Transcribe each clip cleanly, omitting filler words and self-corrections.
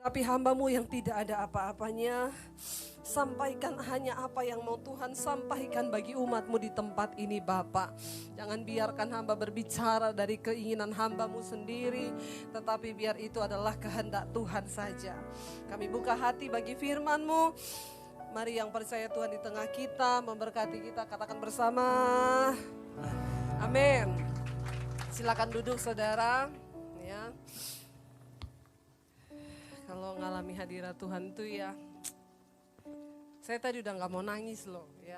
Tapi hamba-Mu yang tidak ada apa-apanya, sampaikan hanya apa yang mau Tuhan sampaikan bagi umat-Mu di tempat ini Bapa. Jangan biarkan hamba berbicara dari keinginan hamba-Mu sendiri, tetapi biar itu adalah kehendak Tuhan saja. Kami buka hati bagi firman-Mu. Mari yang percaya Tuhan di tengah kita, memberkati kita, katakan bersama. Amin. Silakan duduk saudara. Ya. Kalau ngalami hadirat Tuhan tuh ya, saya tadi udah gak mau nangis loh ya.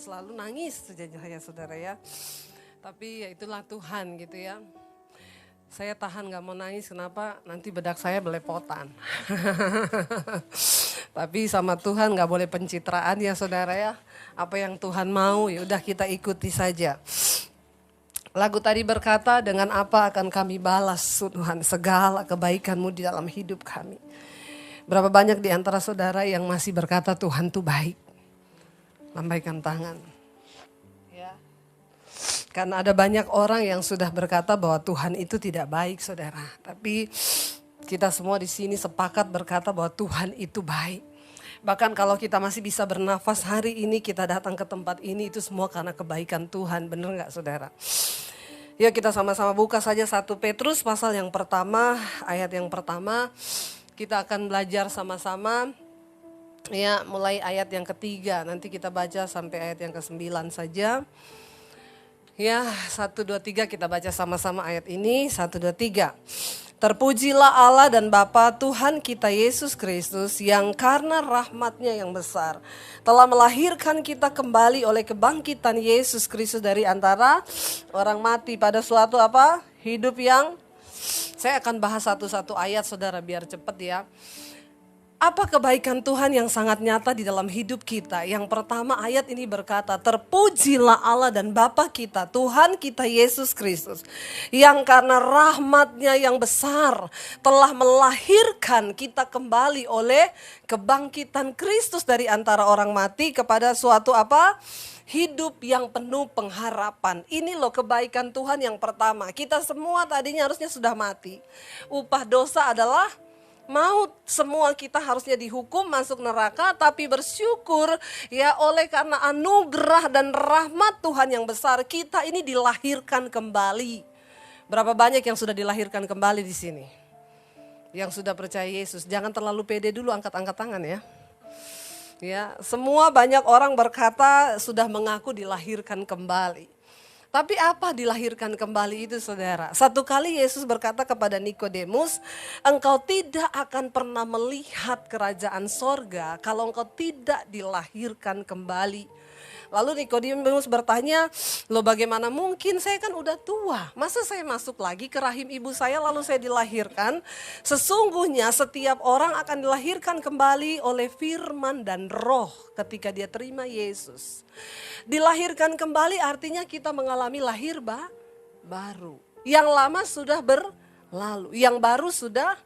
Selalu nangis saja ya saudara ya. Tapi ya itulah Tuhan gitu ya. Saya tahan gak mau nangis, kenapa? Nanti bedak saya belepotan. Tapi sama Tuhan gak boleh pencitraan ya saudara ya. Apa yang Tuhan mau ya udah kita ikuti saja. Lagu tadi berkata, dengan apa akan kami balas Tuhan segala kebaikan-Mu di dalam hidup kami. Berapa banyak di antara saudara yang masih berkata Tuhan tuh baik. Lambaikan tangan. Ya. Karena ada banyak orang yang sudah berkata bahwa Tuhan itu tidak baik saudara. Tapi kita semua di sini sepakat berkata bahwa Tuhan itu baik. Bahkan kalau kita masih bisa bernafas hari ini, kita datang ke tempat ini, itu semua karena kebaikan Tuhan. Benar gak saudara? Yuk kita sama-sama buka saja 1 Petrus pasal yang pertama, ayat yang pertama. Kita akan belajar sama-sama, ya mulai ayat yang ketiga. Nanti kita baca sampai ayat yang ke-9 saja. Ya 1, 2, 3 kita baca sama-sama ayat ini, 1, 2, 3. Terpujilah Allah dan Bapa Tuhan kita Yesus Kristus yang karena rahmat-Nya yang besar telah melahirkan kita kembali oleh kebangkitan Yesus Kristus dari antara orang mati pada suatu apa? Hidup yang, saya akan bahas satu-satu ayat saudara biar cepat ya. Apa kebaikan Tuhan yang sangat nyata di dalam hidup kita? Yang pertama ayat ini berkata, terpujilah Allah dan Bapa kita, Tuhan kita Yesus Kristus. Yang karena rahmat-Nya yang besar telah melahirkan kita kembali oleh kebangkitan Kristus dari antara orang mati kepada suatu apa? Hidup yang penuh pengharapan. Ini loh kebaikan Tuhan yang pertama. Kita semua tadinya harusnya sudah mati. Upah dosa adalah maut, semua kita harusnya dihukum masuk neraka, tapi bersyukur ya oleh karena anugerah dan rahmat Tuhan yang besar kita ini dilahirkan kembali. Berapa banyak yang sudah dilahirkan kembali di sini? Yang sudah percaya Yesus, jangan terlalu pede dulu, angkat-angkat tangan ya. Ya, semua banyak orang berkata sudah mengaku dilahirkan kembali. Tapi apa dilahirkan kembali itu saudara? Satu kali Yesus berkata kepada Nikodemus, engkau tidak akan pernah melihat kerajaan sorga kalau engkau tidak dilahirkan kembali. Lalu Nikodemus bertanya, loh bagaimana mungkin, saya kan udah tua, masa saya masuk lagi ke rahim ibu saya lalu saya dilahirkan? Sesungguhnya setiap orang akan dilahirkan kembali oleh firman dan roh ketika dia terima Yesus. Dilahirkan kembali artinya kita mengalami lahir baru. Yang lama sudah berlalu, yang baru sudah.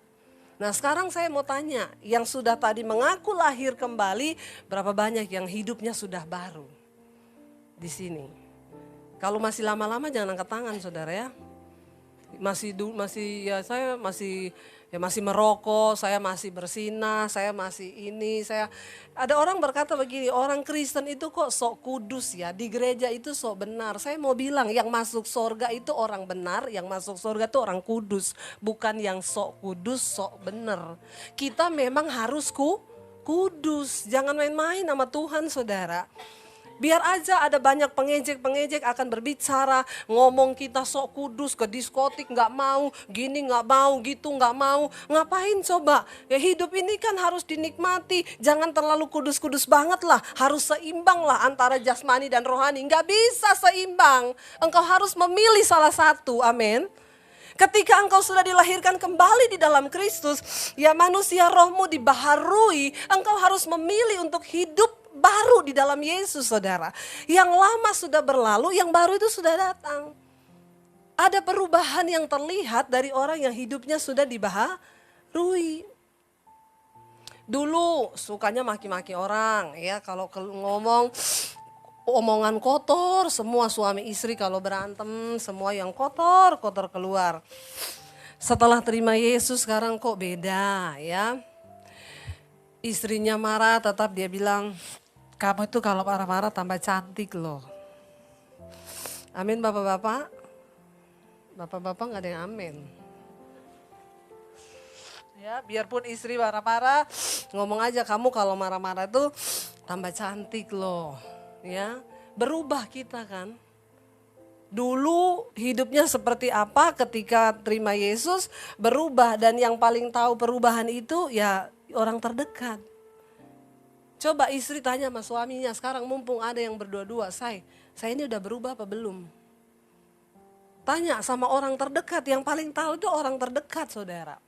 Nah sekarang saya mau tanya, yang sudah tadi mengaku lahir kembali, berapa banyak yang hidupnya sudah baru? Di sini. Kalau masih lama-lama jangan angkat tangan saudara ya. Saya masih merokok, saya masih bersinah, saya masih ini, ada orang berkata begini, orang Kristen itu kok sok kudus ya, di gereja itu sok benar. Saya mau bilang yang masuk surga itu orang benar, yang masuk surga itu orang kudus, bukan yang sok kudus, sok benar. Kita memang harus kudus, jangan main-main sama Tuhan saudara. Biar aja ada banyak pengejek-pengejek akan berbicara, ngomong kita sok kudus, ke diskotik gak mau, gini gak mau, gitu gak mau. Ngapain coba? Ya hidup ini kan harus dinikmati, jangan terlalu kudus-kudus banget lah. Harus seimbang lah antara jasmani dan rohani, gak bisa seimbang. Engkau harus memilih salah satu, amin. Ketika engkau sudah dilahirkan kembali di dalam Kristus, ya manusia rohmu dibaharui, engkau harus memilih untuk hidup baru di dalam Yesus saudara. Yang lama sudah berlalu, yang baru itu sudah datang. Ada perubahan yang terlihat dari orang yang hidupnya sudah dibaharui. Dulu sukanya maki-maki orang ya, kalau ngomong omongan kotor, semua suami istri kalau berantem semua yang kotor keluar. Setelah terima Yesus sekarang kok beda ya. Istrinya marah tetap dia bilang, kamu itu kalau marah-marah tambah cantik loh. Amin bapak-bapak? Bapak-bapak gak ada yang amin. Ya biarpun istri marah-marah, ngomong aja kamu kalau marah-marah tuh tambah cantik loh. Ya berubah kita kan. Dulu hidupnya seperti apa ketika terima Yesus berubah, dan yang paling tahu perubahan itu ya orang terdekat. Coba istri tanya sama suaminya, sekarang mumpung ada yang berdua-dua, saya ini udah berubah apa belum? Tanya sama orang terdekat, yang paling tahu itu orang terdekat saudara.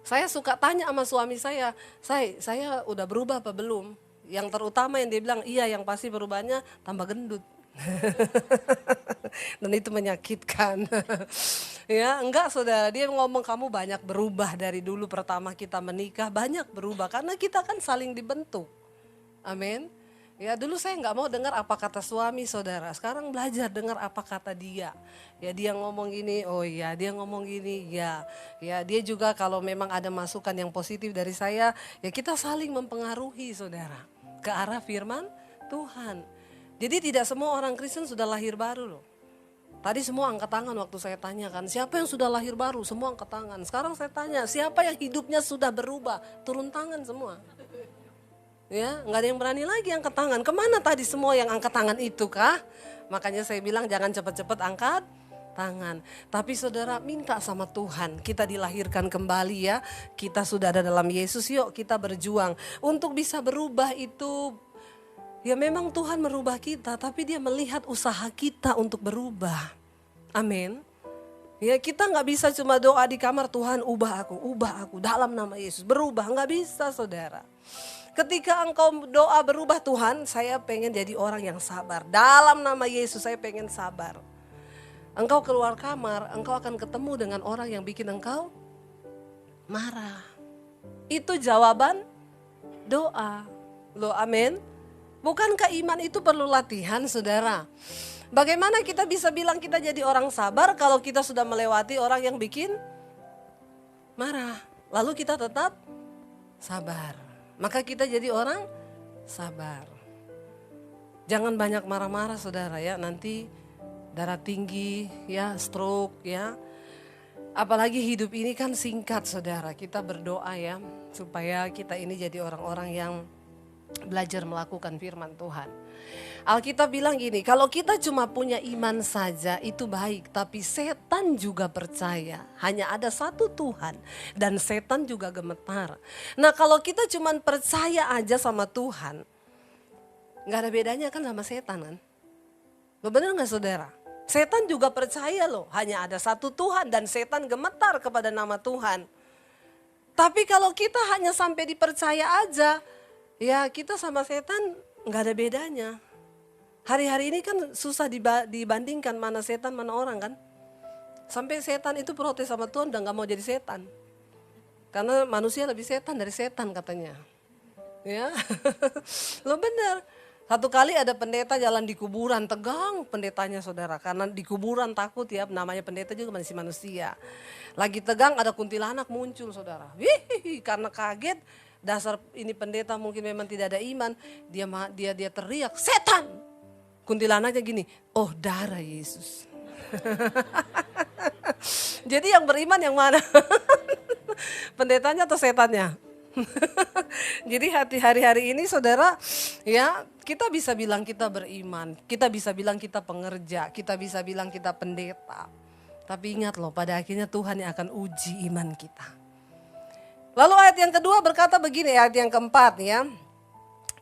Saya suka tanya sama suami saya udah berubah apa belum? Yang terutama yang dia bilang, iya yang pasti perubahannya tambah gendut. Dan itu menyakitkan. Ya enggak saudara, dia ngomong kamu banyak berubah dari dulu pertama kita menikah, banyak berubah karena kita kan saling dibentuk. Amin. Ya dulu saya nggak mau dengar apa kata suami saudara, sekarang belajar dengar apa kata dia. Ya dia ngomong gini, oh iya dia ngomong gini, ya dia juga kalau memang ada masukan yang positif dari saya, ya kita saling mempengaruhi saudara ke arah firman Tuhan. Jadi tidak semua orang Kristen sudah lahir baru loh. Tadi semua angkat tangan waktu saya tanyakan, siapa yang sudah lahir baru? Semua angkat tangan. Sekarang saya tanya, siapa yang hidupnya sudah berubah? Turun tangan semua. Ya, nggak ada yang berani lagi angkat tangan. Kemana tadi semua yang angkat tangan itu kah? Makanya saya bilang jangan cepat-cepat angkat tangan. Tapi saudara minta sama Tuhan, kita dilahirkan kembali ya. Kita sudah ada dalam Yesus, yuk kita berjuang. Untuk bisa berubah itu, ya memang Tuhan merubah kita, tapi dia melihat usaha kita untuk berubah. Amin. Ya kita nggak bisa cuma doa di kamar, Tuhan ubah aku dalam nama Yesus. Berubah, nggak bisa saudara. Ketika engkau doa berubah, Tuhan saya pengen jadi orang yang sabar. Dalam nama Yesus saya pengen sabar. Engkau keluar kamar, engkau akan ketemu dengan orang yang bikin engkau marah. Itu jawaban doa. Loh amin. Bukankah iman itu perlu latihan saudara? Bagaimana kita bisa bilang kita jadi orang sabar kalau kita sudah melewati orang yang bikin marah. Lalu kita tetap sabar. Maka kita jadi orang sabar. Jangan banyak marah-marah saudara ya, nanti darah tinggi ya, stroke ya. Apalagi hidup ini kan singkat saudara, kita berdoa ya supaya kita ini jadi orang-orang yang belajar melakukan firman Tuhan. Alkitab bilang gini, kalau kita cuma punya iman saja itu baik, tapi setan juga percaya. Hanya ada satu Tuhan dan setan juga gemetar. Nah kalau kita cuma percaya aja sama Tuhan, gak ada bedanya kan sama setan kan? Lo bener gak saudara? Setan juga percaya loh, hanya ada satu Tuhan dan setan gemetar kepada nama Tuhan. Tapi kalau kita hanya sampai dipercaya aja, ya kita sama setan gak ada bedanya. Hari-hari ini kan susah dibandingkan mana setan mana orang kan. Sampai setan itu protes sama Tuhan dan gak mau jadi setan. Karena manusia lebih setan dari setan katanya. Ya, lo bener. Satu kali ada pendeta jalan di kuburan, tegang pendetanya saudara. Karena di kuburan takut ya, namanya pendeta juga masih manusia. Lagi tegang ada kuntilanak muncul saudara. Wih, karena kaget. Dasar ini pendeta mungkin memang tidak ada iman, dia teriak, setan. Kuntilanaknya gini, oh darah Yesus. Jadi yang beriman yang mana? Pendetanya atau setannya? Jadi hari-hari ini saudara, ya kita bisa bilang kita beriman, kita bisa bilang kita pengerja, kita bisa bilang kita pendeta. Tapi ingat loh, pada akhirnya Tuhan yang akan uji iman kita. Lalu ayat yang kedua berkata begini, ayat yang keempat ya.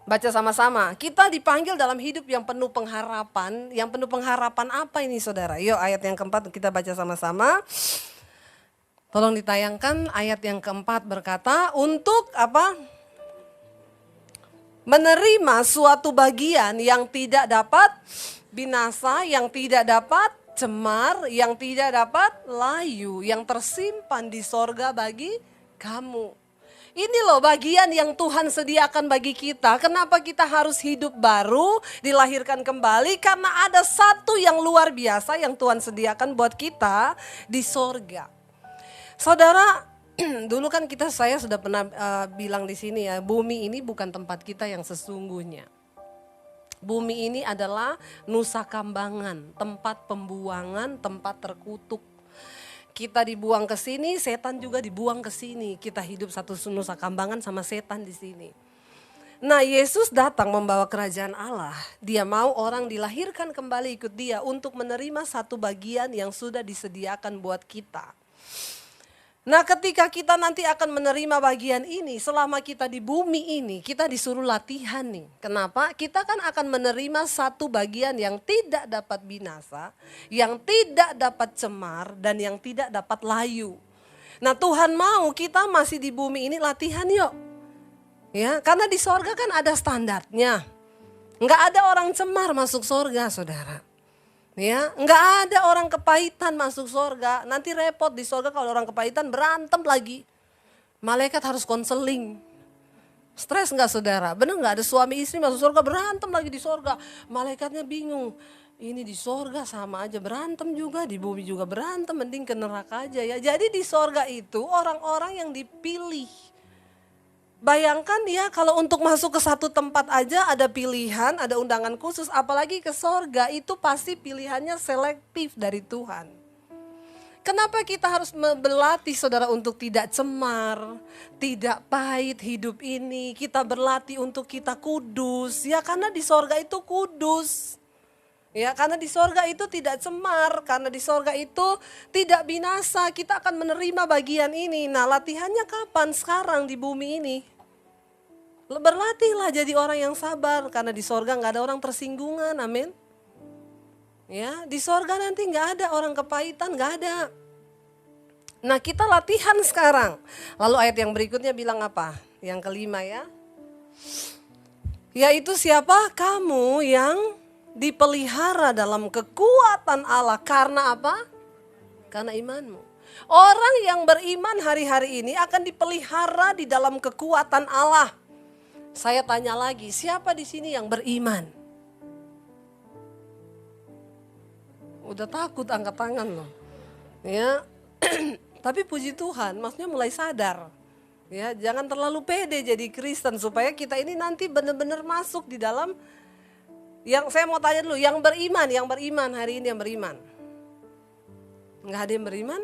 Baca sama-sama. Kita dipanggil dalam hidup yang penuh pengharapan. Yang penuh pengharapan apa ini saudara? Yuk ayat yang keempat kita baca sama-sama. Tolong ditayangkan ayat yang keempat berkata, untuk apa? Menerima suatu bagian yang tidak dapat binasa, yang tidak dapat cemar, yang tidak dapat layu, yang tersimpan di sorga bagi kamu. Ini loh bagian yang Tuhan sediakan bagi kita. Kenapa kita harus hidup baru, dilahirkan kembali? Karena ada satu yang luar biasa yang Tuhan sediakan buat kita di sorga. Saudara, dulu kan saya sudah pernah bilang di sini ya, bumi ini bukan tempat kita yang sesungguhnya. Bumi ini adalah Nusa Kambangan, tempat pembuangan, tempat terkutuk. Kita dibuang ke sini, setan juga dibuang ke sini. Kita hidup satu Nusa Kambangan sama setan di sini. Nah, Yesus datang membawa kerajaan Allah. Dia mau orang dilahirkan kembali ikut dia untuk menerima satu bagian yang sudah disediakan buat kita. Nah, ketika kita nanti akan menerima bagian ini, selama kita di bumi ini, kita disuruh latihan nih. Kenapa? Kita kan akan menerima satu bagian yang tidak dapat binasa, yang tidak dapat cemar, dan yang tidak dapat layu. Nah, Tuhan mau kita masih di bumi ini latihan yuk. Ya, karena di sorga kan ada standarnya. Enggak ada orang cemar masuk sorga, saudara. Ya, enggak ada orang kepahitan masuk sorga. Nanti repot di sorga kalau orang kepahitan berantem lagi. Malaikat harus konseling. Stres enggak, saudara? Benar enggak ada suami istri masuk sorga berantem lagi di sorga. Malaikatnya bingung. Ini di sorga sama aja berantem juga, di bumi juga berantem, mending ke neraka aja ya. Jadi di sorga itu orang-orang yang dipilih. Bayangkan ya, kalau untuk masuk ke satu tempat aja ada pilihan, ada undangan khusus, apalagi ke sorga itu pasti pilihannya selektif dari Tuhan. Kenapa kita harus berlatih, saudara, untuk tidak cemar, tidak pahit hidup ini. Kita berlatih untuk kita kudus, ya karena di sorga itu kudus. Ya, karena di sorga itu tidak cemar, karena di sorga itu tidak binasa, kita akan menerima bagian ini. Nah, latihannya kapan? Sekarang di bumi ini. Berlatihlah jadi orang yang sabar, karena di sorga gak ada orang tersinggungan, amin. Ya, di sorga nanti gak ada orang kepahitan, gak ada. Nah, kita latihan sekarang. Lalu ayat yang berikutnya bilang apa? Yang kelima ya. Yaitu siapa? Kamu yang dipelihara dalam kekuatan Allah. Karena apa? Karena imanmu. Orang yang beriman hari-hari ini akan dipelihara di dalam kekuatan Allah. Saya tanya lagi, siapa di sini yang beriman? Udah takut angkat tangan loh. Ya. Tapi puji Tuhan, maksudnya mulai sadar. Ya, jangan terlalu pede jadi Kristen supaya kita ini nanti benar-benar masuk di dalam. Yang saya mau tanya dulu, yang beriman hari ini yang beriman. Enggak ada yang beriman?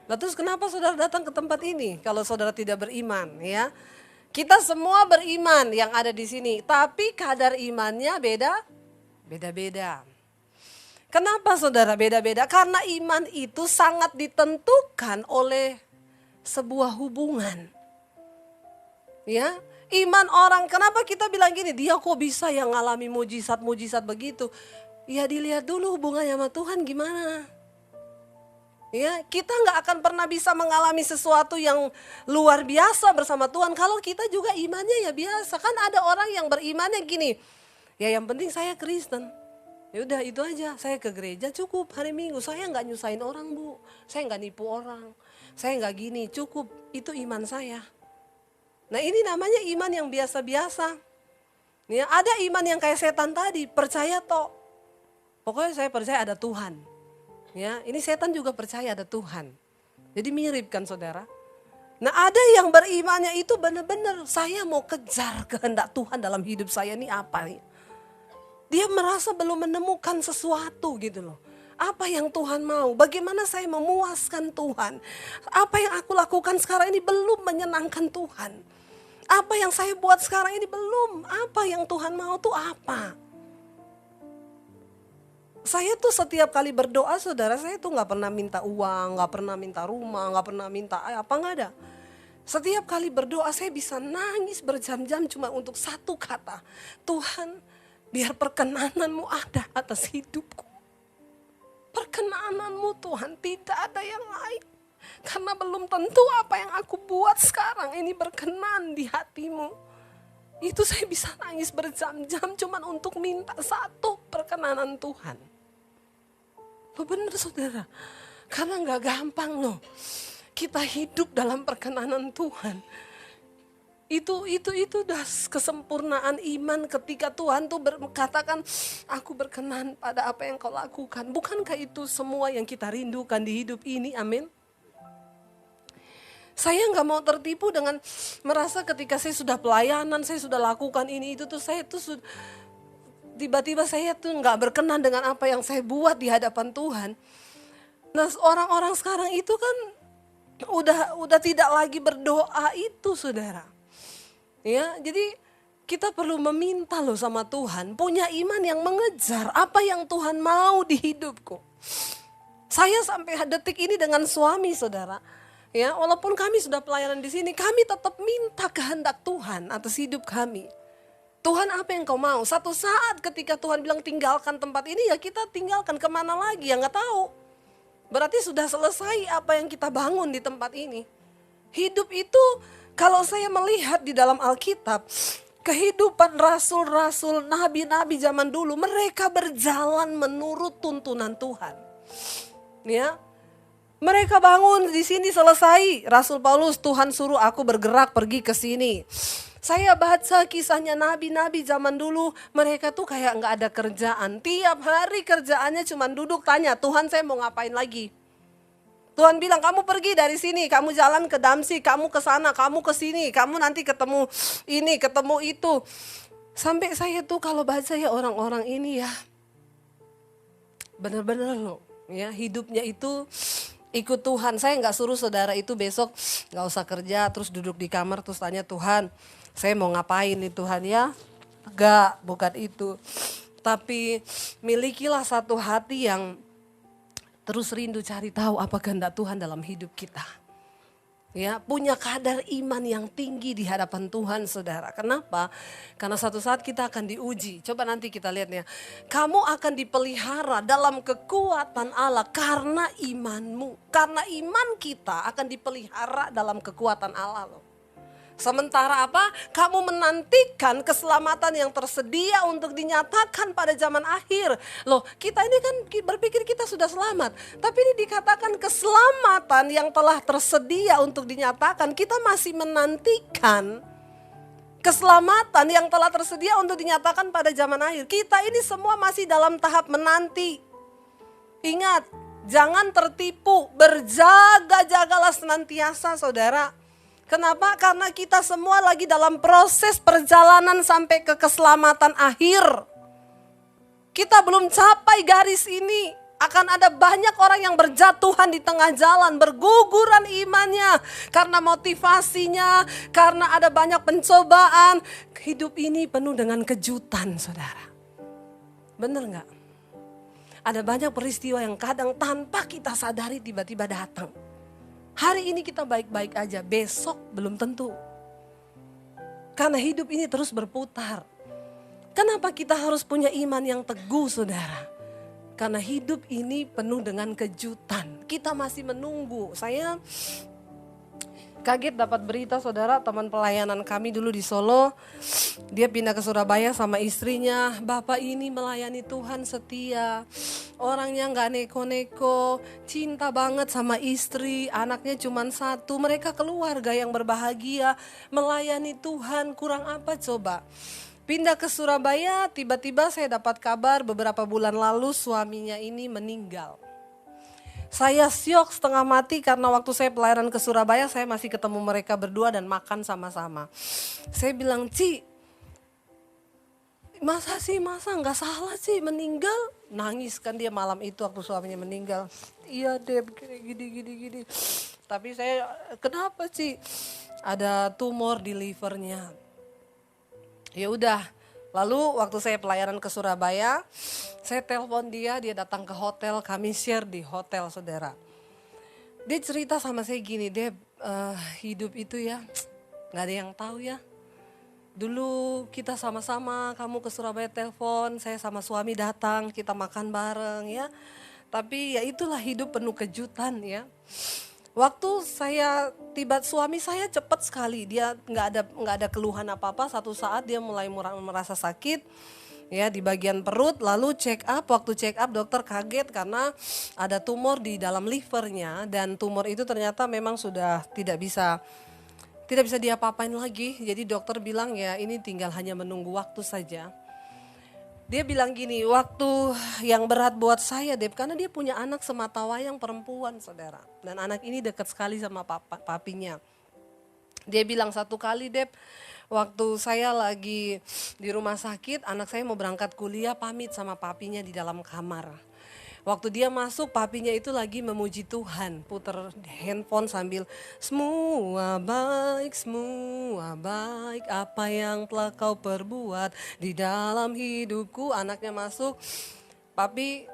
Nah, terus kenapa saudara datang ke tempat ini kalau saudara tidak beriman, ya? Kita semua beriman yang ada di sini, tapi kadar imannya beda-beda. Kenapa saudara beda-beda? Karena iman itu sangat ditentukan oleh sebuah hubungan. Ya, iman orang, kenapa kita bilang gini, dia kok bisa yang ngalami mujizat-mujizat begitu? Ya dilihat dulu hubungannya sama Tuhan gimana. Ya, kita nggak akan pernah bisa mengalami sesuatu yang luar biasa bersama Tuhan kalau kita juga imannya ya biasa. Kan ada orang yang berimannya gini, ya yang penting saya Kristen. Ya udah itu aja, saya ke gereja cukup hari Minggu, saya nggak nyusahin orang bu, saya nggak nipu orang, saya nggak gini, cukup itu iman saya. Nah ini namanya iman yang biasa-biasa. Ya, ada iman yang kayak setan tadi, percaya toh, pokoknya saya percaya ada Tuhan. Ya, ini setan juga percaya ada Tuhan. Jadi mirip kan saudara. Nah ada yang berimannya itu benar-benar saya mau kejar kehendak Tuhan dalam hidup saya ini apa nih. Dia merasa belum menemukan sesuatu gitu loh. Apa yang Tuhan mau, bagaimana saya memuaskan Tuhan. Apa yang aku lakukan sekarang ini belum menyenangkan Tuhan. Apa yang saya buat sekarang ini belum, apa yang Tuhan mau tuh apa. Saya tuh setiap kali berdoa saudara, saya tuh gak pernah minta uang, gak pernah minta rumah, gak pernah minta apa, gak ada. Setiap kali berdoa saya bisa nangis berjam-jam cuma untuk satu kata. Tuhan, biar perkenananmu ada atas hidupku. Perkenananmu Tuhan, tidak ada yang lain. Karena belum tentu apa yang aku buat sekarang ini berkenan di hatimu. Itu saya bisa nangis berjam-jam cuma untuk minta satu perkenanan Tuhan. Loh bener saudara, karena gak gampang loh. Kita hidup dalam perkenanan Tuhan. Itu udah kesempurnaan iman ketika Tuhan tuh katakan aku berkenan pada apa yang kau lakukan. Bukankah itu semua yang kita rindukan di hidup ini, amin? Saya nggak mau tertipu dengan merasa ketika saya sudah pelayanan, saya sudah lakukan ini itu tuh saya tuh tiba-tiba saya tuh nggak berkenan dengan apa yang saya buat di hadapan Tuhan. Nah, orang-orang sekarang itu kan udah tidak lagi berdoa itu, saudara. Ya, jadi kita perlu meminta loh sama Tuhan, punya iman yang mengejar apa yang Tuhan mau di hidupku. Saya sampai detik ini dengan suami, saudara. Ya, walaupun kami sudah pelayanan di sini, kami tetap minta kehendak Tuhan atas hidup kami. Tuhan, apa yang kau mau? Satu saat ketika Tuhan bilang tinggalkan tempat ini, ya kita tinggalkan, kemana lagi ya nggak tahu. Berarti sudah selesai apa yang kita bangun di tempat ini. Hidup itu kalau saya melihat di dalam Alkitab, kehidupan rasul-rasul, nabi-nabi zaman dulu, mereka berjalan menurut tuntunan Tuhan. Ya, mereka bangun di sini selesai. Rasul Paulus, Tuhan suruh aku bergerak pergi ke sini. Saya baca kisahnya nabi-nabi zaman dulu, mereka tuh kayak nggak ada kerjaan. Tiap hari kerjaannya cuma duduk tanya, Tuhan saya mau ngapain lagi? Tuhan bilang kamu pergi dari sini, kamu jalan ke Damsyik, kamu ke sana, kamu ke sini, kamu nanti ketemu ini, ketemu itu. Sampai saya tuh kalau baca ya orang-orang ini ya, benar-benar loh, ya hidupnya itu ikut Tuhan. Saya nggak suruh saudara itu besok nggak usah kerja, terus duduk di kamar terus tanya Tuhan, saya mau ngapain nih Tuhan ya? Enggak, bukan itu. Tapi milikilah satu hati yang terus rindu cari tahu apa kehendak Tuhan dalam hidup kita. Ya, punya kadar iman yang tinggi di hadapan Tuhan, saudara. Kenapa? Karena satu saat kita akan diuji. Coba nanti kita lihat ya. Kamu akan dipelihara dalam kekuatan Allah karena imanmu. Karena iman kita akan dipelihara dalam kekuatan Allah loh. Sementara apa? Kamu menantikan keselamatan yang tersedia untuk dinyatakan pada zaman akhir. Loh, kita ini kan berpikir kita sudah selamat. Tapi ini dikatakan keselamatan yang telah tersedia untuk dinyatakan. Kita masih menantikan keselamatan yang telah tersedia untuk dinyatakan pada zaman akhir. Kita ini semua masih dalam tahap menanti. Ingat, jangan tertipu. Berjaga-jagalah senantiasa, saudara. Kenapa? Karena kita semua lagi dalam proses perjalanan sampai ke keselamatan akhir. Kita belum capai garis ini. Akan ada banyak orang yang berjatuhan di tengah jalan, berguguran imannya. Karena motivasinya, karena ada banyak pencobaan. Hidup ini penuh dengan kejutan, saudara. Benar gak? Ada banyak peristiwa yang kadang tanpa kita sadari tiba-tiba datang. Hari ini kita baik-baik aja, besok belum tentu. Karena hidup ini terus berputar. Kenapa kita harus punya iman yang teguh, saudara? Karena hidup ini penuh dengan kejutan. Kita masih menunggu. Saya kaget dapat berita, saudara, teman pelayanan kami dulu di Solo. Dia pindah ke Surabaya sama istrinya. Bapak ini melayani Tuhan setia. Orangnya gak neko-neko, cinta banget sama istri, anaknya cuma satu. Mereka keluarga yang berbahagia, melayani Tuhan, kurang apa coba. Pindah ke Surabaya, tiba-tiba saya dapat kabar beberapa bulan lalu suaminya ini meninggal. Saya syok setengah mati karena waktu saya pelayanan ke Surabaya, saya masih ketemu mereka berdua dan makan sama-sama. Saya bilang, Ci, masa nggak salah sih meninggal? Nangis kan dia malam itu waktu suaminya meninggal. Iya Deb, gini. Tapi saya, kenapa sih? Ada tumor di livernya. Ya udah. Lalu waktu saya pelayanan ke Surabaya, saya telepon dia datang ke hotel, kami share di hotel, saudara. Dia cerita sama saya gini, Deb, hidup itu ya nggak ada yang tahu ya. Dulu kita sama-sama, kamu ke Surabaya telepon, saya sama suami datang, kita makan bareng ya. Tapi ya itulah hidup penuh kejutan ya. Waktu saya tiba, suami saya cepat sekali, dia nggak ada keluhan apa-apa. Satu saat dia mulai merasa sakit ya di bagian perut, lalu check up. Waktu check up dokter kaget karena ada tumor di dalam livernya dan tumor itu ternyata memang sudah tidak bisa diapa-apain lagi. Jadi dokter bilang ya ini tinggal hanya menunggu waktu saja. Dia bilang gini, waktu yang berat buat saya Dep, karena dia punya anak sematawayang perempuan saudara. Dan anak ini dekat sekali sama papinya. Dia bilang satu kali Dep, waktu saya lagi di rumah sakit, anak saya mau berangkat kuliah, pamit sama papinya di dalam kamar. Waktu dia masuk, papinya itu lagi memuji Tuhan, puter handphone sambil semua baik apa yang telah kau perbuat di dalam hidupku. Anaknya masuk, papi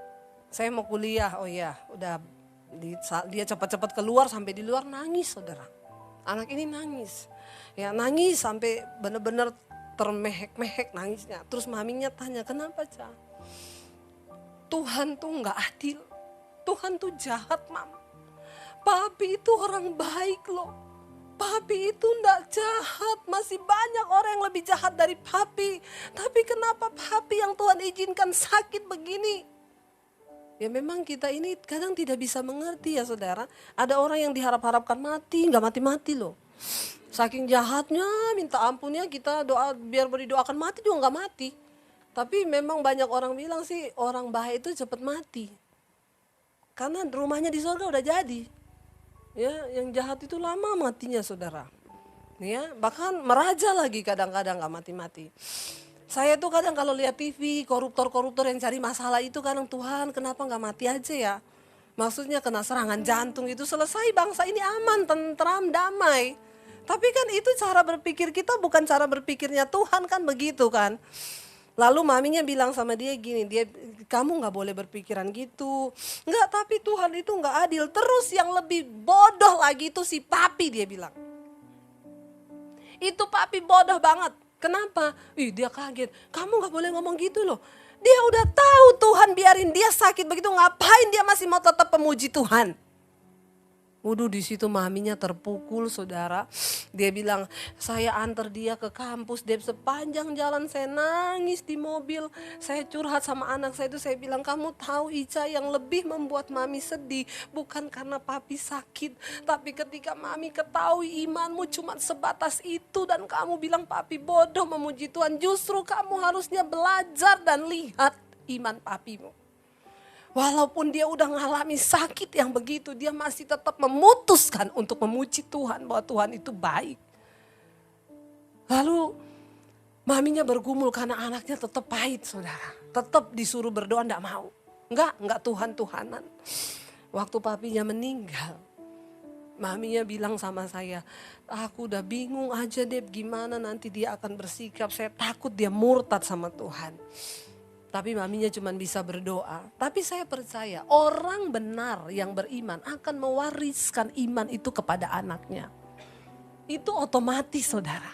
saya mau kuliah, oh ya udah. Dia cepat-cepat keluar, sampai di luar nangis saudara. Anak ini nangis, ya nangis sampai benar-benar termehek-mehek nangisnya. Terus maminya tanya, kenapa Ca? Tuhan tuh nggak adil, Tuhan tuh jahat mam. Papi itu orang baik loh, papi itu nggak jahat, masih banyak orang yang lebih jahat dari papi. Tapi kenapa papi yang Tuhan izinkan sakit begini? Ya memang kita ini kadang tidak bisa mengerti ya saudara. Ada orang yang diharap-harapkan mati, nggak mati-mati loh. Saking jahatnya, minta ampunnya, kita doa biar didoakan mati juga nggak mati. Tapi memang banyak orang bilang sih orang baik itu cepat mati. Karena rumahnya di surga udah jadi. Ya, yang jahat itu lama matinya saudara. Ya, bahkan meraja lagi kadang-kadang nggak mati-mati. Saya tuh kadang kalau lihat TV, koruptor-koruptor yang cari masalah itu kadang, Tuhan kenapa nggak mati aja ya? Maksudnya kena serangan jantung itu selesai, bangsa ini aman, tentram, damai. Tapi kan itu cara berpikir kita, bukan cara berpikirnya Tuhan kan begitu kan. Lalu maminya bilang sama dia gini, kamu gak boleh berpikiran gitu. Enggak, tapi Tuhan itu gak adil. Terus yang lebih bodoh lagi itu si papi, dia bilang. Itu papi bodoh banget. Kenapa? Dia kaget, kamu gak boleh ngomong gitu loh. Dia udah tahu Tuhan biarin dia sakit begitu, ngapain dia masih mau tetap memuji Tuhan? Waduh, di situ maminya terpukul saudara. Dia bilang, saya antar dia ke kampus, Dep, sepanjang jalan saya nangis di mobil. Saya curhat sama anak saya itu, saya bilang, kamu tahu Ica, yang lebih membuat mami sedih bukan karena papi sakit, tapi ketika mami ketahui imanmu cuma sebatas itu dan kamu bilang papi bodoh memuji Tuhan. Justru kamu harusnya belajar dan lihat iman papimu. Walaupun dia udah ngalami sakit yang begitu, dia masih tetap memutuskan untuk memuji Tuhan bahwa Tuhan itu baik. Lalu maminya bergumul karena anaknya tetap pahit saudara. Tetap disuruh berdoa enggak mau. Enggak Tuhan-Tuhanan. Waktu papinya meninggal, maminya bilang sama saya, aku udah bingung aja Dep, gimana nanti dia akan bersikap. Saya takut dia murtad sama Tuhan. Tapi maminya cuma bisa berdoa. Tapi saya percaya orang benar yang beriman akan mewariskan iman itu kepada anaknya. Itu otomatis saudara.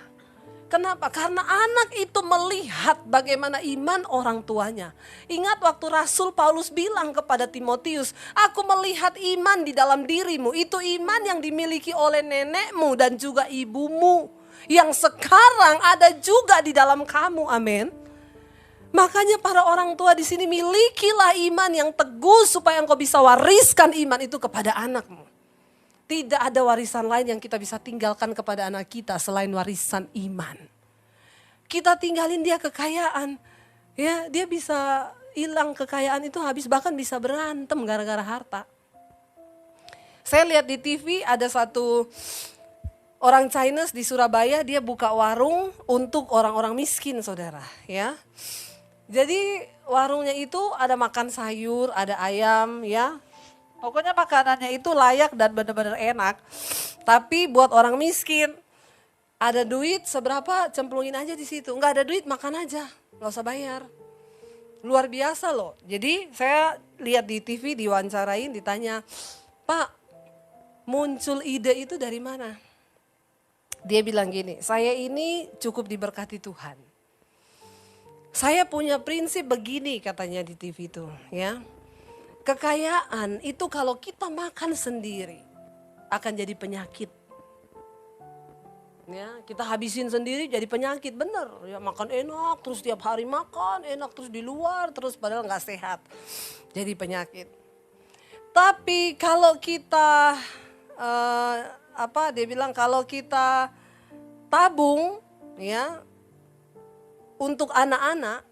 Kenapa? Karena anak itu melihat bagaimana iman orang tuanya. Ingat waktu Rasul Paulus bilang kepada Timotius, aku melihat iman di dalam dirimu. Itu iman yang dimiliki oleh nenekmu dan juga ibumu. Yang sekarang ada juga di dalam kamu, amin. Makanya para orang tua di sini, milikilah iman yang teguh supaya engkau bisa wariskan iman itu kepada anakmu. Tidak ada warisan lain yang kita bisa tinggalkan kepada anak kita selain warisan iman. Kita tinggalin dia kekayaan, ya dia bisa hilang kekayaan itu habis, bahkan bisa berantem gara-gara harta. Saya lihat di TV ada satu orang Chinese di Surabaya, dia buka warung untuk orang-orang miskin saudara, ya. Jadi warungnya itu ada makan sayur, ada ayam ya. Pokoknya makanannya itu layak dan benar-benar enak. Tapi buat orang miskin, ada duit seberapa cemplungin aja di situ. Enggak ada duit makan aja, enggak usah bayar. Luar biasa loh. Jadi saya lihat di TV, diwawancarain, ditanya, Pak, muncul ide itu dari mana? Dia bilang gini, saya ini cukup diberkati Tuhan. Saya punya prinsip begini katanya di TV itu ya. Kekayaan itu kalau kita makan sendiri akan jadi penyakit. Ya, kita habisin sendiri jadi penyakit, bener. Ya, makan enak terus tiap hari makan enak terus di luar terus padahal nggak sehat. Jadi penyakit. Tapi kalau kita dia bilang kalau kita tabung ya untuk anak-anak,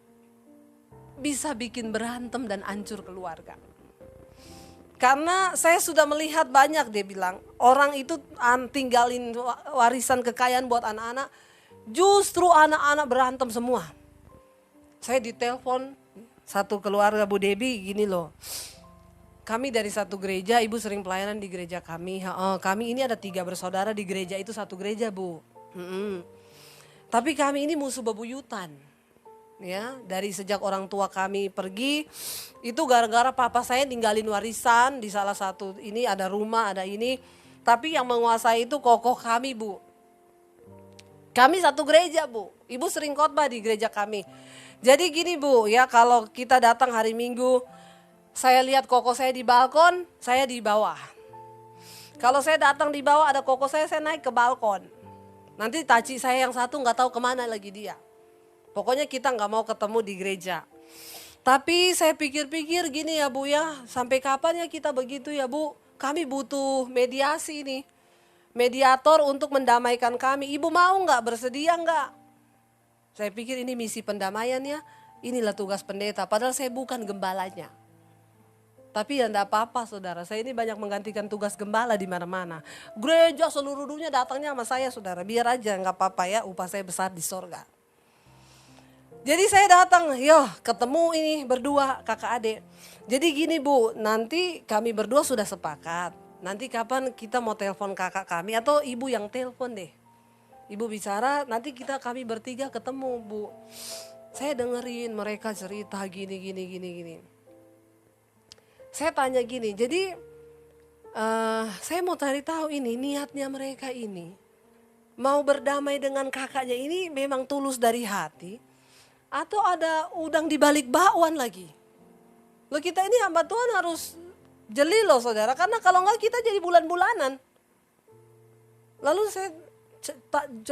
bisa bikin berantem dan hancur keluarga. Karena saya sudah melihat banyak, dia bilang, orang itu tinggalin warisan kekayaan buat anak-anak, justru anak-anak berantem semua. Saya ditelepon satu keluarga, Bu Debi, gini loh. Kami dari satu gereja, ibu sering pelayanan di gereja kami. Kami ini ada 3 bersaudara di gereja itu, satu gereja, Bu. Tapi kami ini musuh bebuyutan. Ya, dari sejak orang tua kami pergi, itu gara-gara papa saya ninggalin warisan di salah satu ini, ada rumah, ada ini. Tapi yang menguasai itu kokoh kami, Bu. Kami satu gereja, Bu. Ibu sering khotbah di gereja kami. Jadi gini, Bu, ya, kalau kita datang hari Minggu, saya lihat koko saya di balkon, saya di bawah. Kalau saya datang di bawah ada koko saya naik ke balkon. Nanti taci saya yang satu nggak tahu kemana lagi dia. Pokoknya kita nggak mau ketemu di gereja. Tapi saya pikir-pikir gini ya, Bu, ya, sampai kapan ya kita begitu ya, Bu? Kami butuh mediasi nih, mediator untuk mendamaikan kami. Ibu mau nggak, bersedia nggak? Saya pikir ini misi pendamaian ya, inilah tugas pendeta. Padahal saya bukan gembalanya. Tapi ya enggak apa-apa, saudara. Saya ini banyak menggantikan tugas gembala di mana-mana. Gereja seluruh dunia datangnya sama saya, saudara. Biar aja, enggak apa-apa ya, upah saya besar di sorga. Jadi saya datang, ketemu ini berdua kakak adik. Jadi gini, Bu, nanti kami berdua sudah sepakat. Nanti kapan kita mau telepon kakak kami atau ibu yang telepon deh. Ibu bicara, nanti kami bertiga ketemu, Bu. Saya dengerin mereka cerita gini. Saya tanya gini, jadi saya mau cari tahu ini niatnya mereka ini. Mau berdamai dengan kakaknya ini memang tulus dari hati atau ada udang di balik bakwan lagi. Loh, kita ini hamba Tuhan harus jeli loh, saudara, karena kalau enggak kita jadi bulan-bulanan. Lalu saya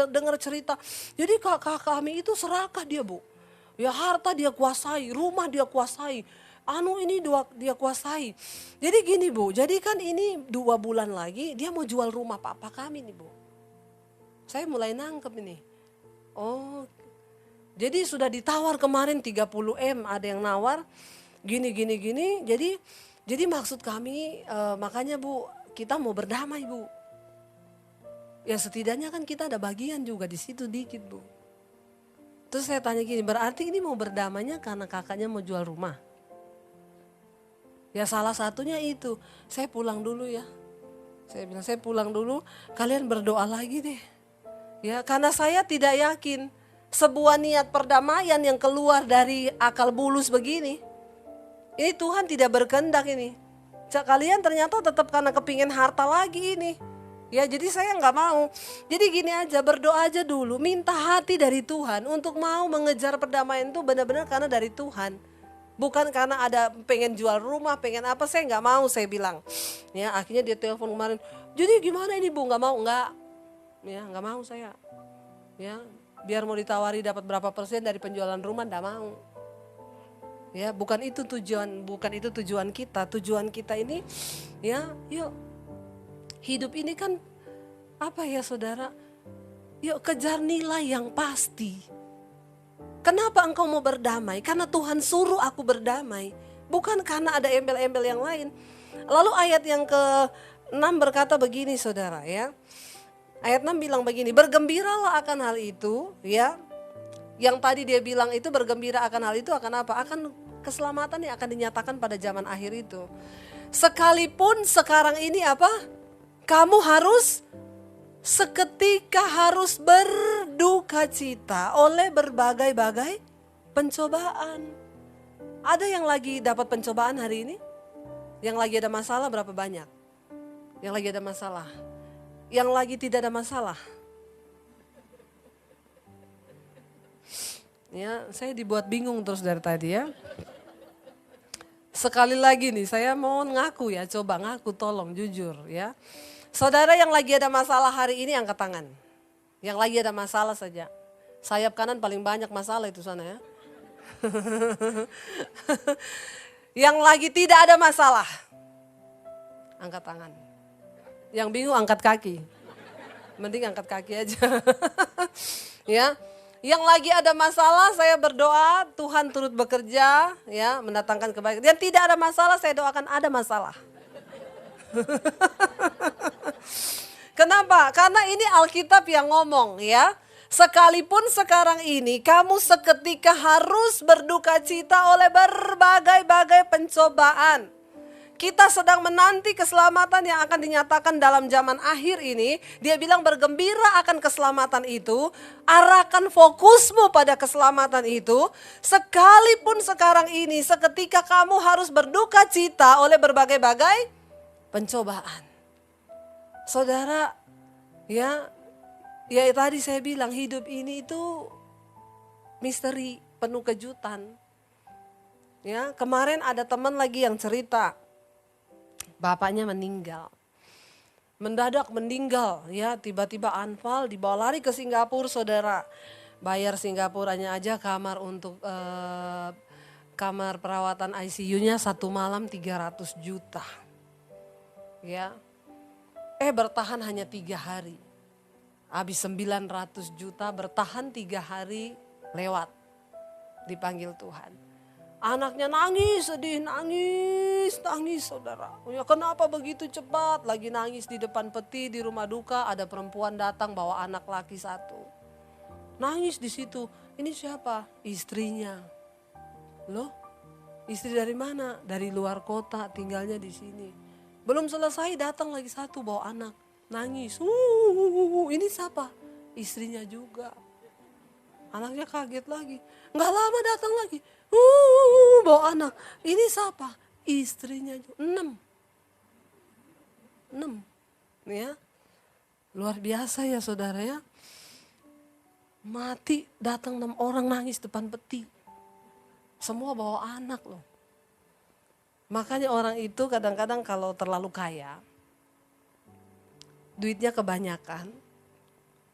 dengar cerita, jadi kakak kami itu serakah dia, Bu. Ya, harta dia kuasai, rumah dia kuasai. Ini dia kuasai. Jadi gini, Bu, jadi kan ini 2 bulan lagi dia mau jual rumah papa kami nih, Bu. Saya mulai nangkep ini. Oh, jadi sudah ditawar kemarin 30M, ada yang nawar gini. Jadi maksud kami makanya, Bu, kita mau berdamai, Bu. Ya setidaknya kan kita ada bagian juga di situ dikit, Bu. Terus saya tanya gini, berarti ini mau berdamainya karena kakaknya mau jual rumah? Ya salah satunya itu, saya pulang dulu ya. Saya bilang, saya pulang dulu, kalian berdoa lagi deh. Ya, karena saya tidak yakin sebuah niat perdamaian yang keluar dari akal bulus begini. Ini Tuhan tidak berkehendak ini. Kalian ternyata tetap karena kepingin harta lagi ini. Ya, jadi saya nggak mau. Jadi gini aja, berdoa aja dulu, minta hati dari Tuhan untuk mau mengejar perdamaian itu benar-benar karena dari Tuhan. Bukan karena ada pengen jual rumah, pengen apa, saya nggak mau, saya bilang. Ya, akhirnya dia telepon kemarin, jadi gimana ini, Bu, nggak mau, nggak. Ya, nggak mau saya. Ya, biar mau ditawari dapat berapa persen dari penjualan rumah, nggak mau. Ya, bukan itu tujuan kita. Tujuan kita ini, ya, yuk, hidup ini kan apa ya, saudara? Yuk kejar nilai yang pasti. Kenapa engkau mau berdamai? Karena Tuhan suruh aku berdamai. Bukan karena ada embel-embel yang lain. Lalu ayat yang ke-6 berkata begini, saudara, ya. Ayat 6 bilang begini, bergembiralah akan hal itu, ya. Yang tadi dia bilang itu bergembira akan hal itu akan apa? Akan keselamatan yang akan dinyatakan pada zaman akhir itu. Sekalipun sekarang ini apa? Kamu harus seketika harus berduka cita oleh berbagai-bagai pencobaan. Ada yang lagi dapat pencobaan hari ini? Yang lagi ada masalah berapa banyak? Yang lagi ada masalah. Yang lagi tidak ada masalah. Ya, saya dibuat bingung terus dari tadi ya. Sekali lagi nih, saya mau ngaku ya, coba ngaku tolong jujur ya. Saudara yang lagi ada masalah hari ini angkat tangan. Yang lagi ada masalah saja. Sayap kanan paling banyak masalah itu sana ya. Yang lagi tidak ada masalah, angkat tangan. Yang bingung angkat kaki. Mending angkat kaki aja. Ya. Yang lagi ada masalah saya berdoa Tuhan turut bekerja ya mendatangkan kebaikan. Yang tidak ada masalah saya doakan ada masalah. Kenapa? Karena ini Alkitab yang ngomong ya. Sekalipun sekarang ini kamu seketika harus berduka cita oleh berbagai-bagai pencobaan. Kita sedang menanti keselamatan yang akan dinyatakan dalam zaman akhir ini. Dia bilang bergembira akan keselamatan itu. Arahkan fokusmu pada keselamatan itu. Sekalipun sekarang ini seketika kamu harus berduka cita oleh berbagai-bagai pencobaan. Saudara, ya tadi saya bilang hidup ini itu misteri, penuh kejutan. Ya, kemarin ada teman lagi yang cerita. Bapaknya meninggal. Mendadak meninggal, ya tiba-tiba anfal dibawa lari ke Singapura, saudara. Bayar Singapuranya aja kamar untuk kamar perawatan ICU-nya 1 malam 300 juta. Ya. Bertahan hanya 3 hari. Habis 900 juta bertahan 3 hari lewat. Dipanggil Tuhan. Anaknya nangis, sedih, nangis saudara. Ya, kenapa begitu cepat? Lagi nangis di depan peti di rumah duka ada perempuan datang bawa anak laki 1. Nangis di situ. Ini siapa? Istrinya. Loh? Istri dari mana? Dari luar kota, tinggalnya di sini. Belum selesai datang lagi 1 bawa anak. Nangis. Ini siapa? Istrinya juga. Anaknya kaget lagi. Nggak lama datang lagi. Bawa anak. Ini siapa? Istrinya juga. 6. Ya. Luar biasa ya saudara ya. Mati datang 6 orang nangis depan peti. Semua bawa anak loh. Makanya orang itu kadang-kadang kalau terlalu kaya. Duitnya kebanyakan.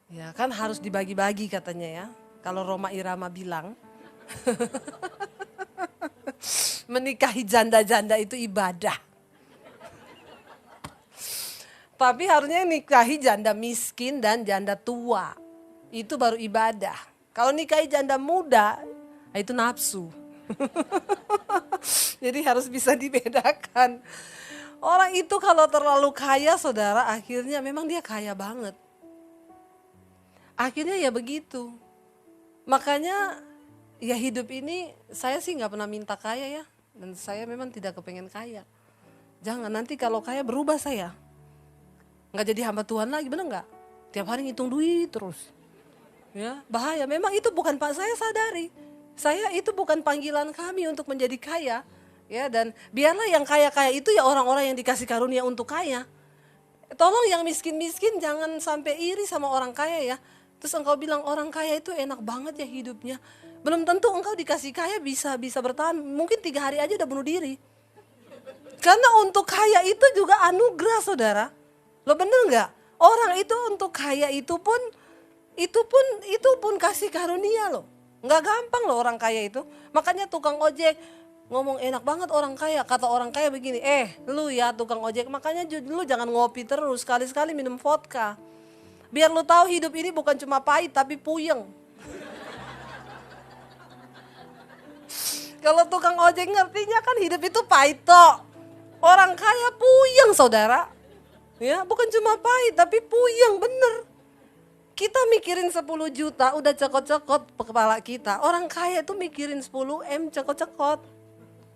Ya kan harus dibagi-bagi katanya ya. Kalau Roma Irama bilang. Menikahi janda-janda itu ibadah. Tapi harusnya nikahi janda miskin dan janda tua. Itu baru ibadah. Kalau nikahi janda muda, itu nafsu. Jadi harus bisa dibedakan. Orang itu kalau terlalu kaya saudara, akhirnya memang dia kaya banget. Akhirnya ya begitu. Makanya ya hidup ini saya sih gak pernah minta kaya ya. Dan saya memang tidak kepengen kaya. Jangan nanti kalau kaya berubah saya. Gak jadi hamba Tuhan lagi, bener gak? Tiap hari ngitung duit terus. Ya, bahaya. Memang itu bukan Pak, saya sadari. Saya itu bukan panggilan kami untuk menjadi kaya. Ya, dan biarlah yang kaya-kaya itu ya orang-orang yang dikasih karunia untuk kaya. Tolong yang miskin-miskin jangan sampai iri sama orang kaya ya. Terus engkau bilang orang kaya itu enak banget ya hidupnya. Belum tentu engkau dikasih kaya bisa bertahan. Mungkin 3 hari aja udah bunuh diri. Karena untuk kaya itu juga anugerah saudara. Lo bener gak? Orang itu untuk kaya itu pun kasih karunia loh. Nggak gampang loh orang kaya itu. Makanya tukang ojek ngomong enak banget orang kaya. Kata orang kaya begini, lu ya tukang ojek makanya lu jangan ngopi terus. Sekali-sekali minum vodka. Biar lu tahu hidup ini bukan cuma pahit tapi puyeng. Kalau tukang ojek ngertinya kan hidup itu pahit toh. Orang kaya puyeng saudara. Ya, bukan cuma pahit tapi puyeng bener. Kita mikirin 10 juta udah cekot-cekot kepala kita. Orang kaya itu mikirin 10 M cekot-cekot.